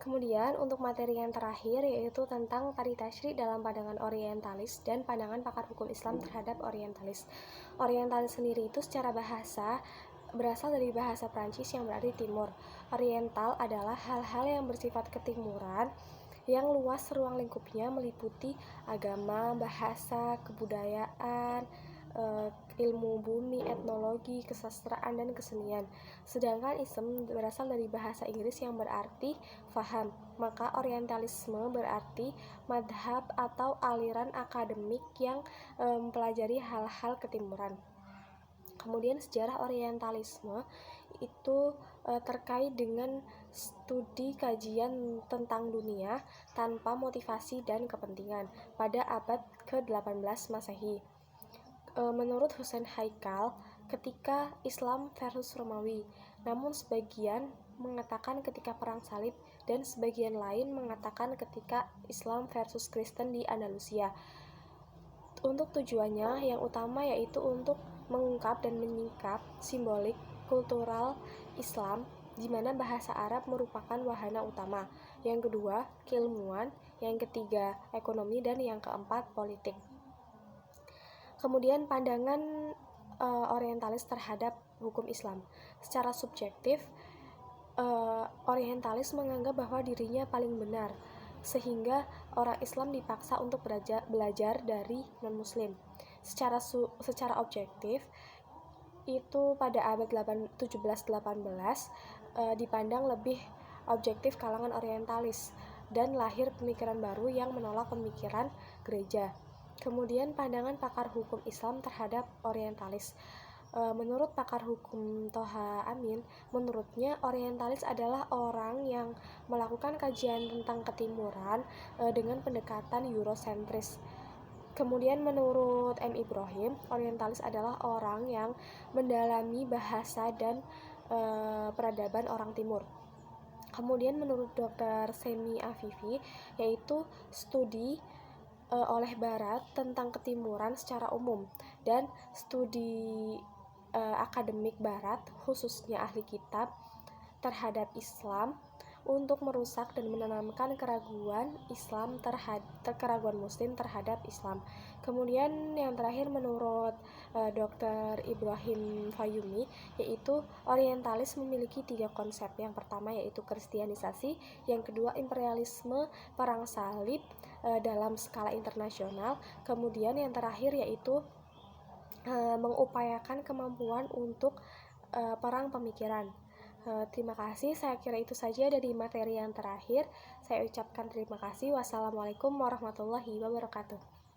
Kemudian untuk materi yang terakhir yaitu tentang tari tasyrik dalam pandangan orientalis dan pandangan pakar hukum Islam terhadap orientalis. Orientalis sendiri itu secara bahasa berasal dari bahasa Prancis yang berarti timur. Oriental adalah hal-hal yang bersifat ketimuran yang luas ruang lingkupnya meliputi agama, bahasa, kebudayaan, ilmu bumi, etnologi, kesastraan, dan kesenian. Sedangkan Islam berasal dari bahasa Inggris yang berarti faham. Maka orientalisme berarti madhab atau aliran akademik yang mempelajari hal-hal ketimuran. Kemudian sejarah orientalisme itu terkait dengan studi kajian tentang dunia tanpa motivasi dan kepentingan pada abad ke-18 Masehi. Menurut Hussein Haikal, ketika Islam versus Romawi, namun sebagian mengatakan ketika Perang Salib dan sebagian lain mengatakan ketika Islam versus Kristen di Andalusia. Untuk tujuannya yang utama yaitu untuk mengungkap dan menyingkap simbolik kultural Islam, di mana bahasa Arab merupakan wahana utama. Yang kedua, keilmuan. Yang ketiga, ekonomi. Dan yang keempat, politik. Kemudian pandangan orientalis terhadap hukum Islam. Secara subjektif, orientalis menganggap bahwa dirinya paling benar, sehingga orang Islam dipaksa untuk belajar dari non-muslim. Secara objektif, itu pada abad 17-18 dipandang lebih objektif kalangan orientalis dan lahir pemikiran baru yang menolak pemikiran gereja. Kemudian pandangan pakar hukum Islam terhadap orientalis. Menurut pakar hukum Toha Amin, menurutnya orientalis adalah orang yang melakukan kajian tentang ketimuran dengan pendekatan Eurosentris. Kemudian menurut M. Ibrahim, orientalis adalah orang yang mendalami bahasa dan peradaban orang timur. Kemudian menurut Dr. Semi Afifi, yaitu studi oleh Barat tentang ketimuran secara umum dan studi akademik Barat, khususnya ahli kitab, terhadap Islam untuk merusak dan menanamkan keraguan keraguan Muslim terhadap Islam. Kemudian yang terakhir menurut Dr. Ibrahim Fayumi, yaitu orientalis memiliki 3 konsep. Yang pertama yaitu kristianisasi, yang kedua imperialisme, perang salib dalam skala internasional, kemudian yang terakhir yaitu mengupayakan kemampuan untuk perang pemikiran. Terima kasih, saya kira itu saja dari materi yang terakhir. Saya ucapkan terima kasih. Wassalamualaikum warahmatullahi wabarakatuh.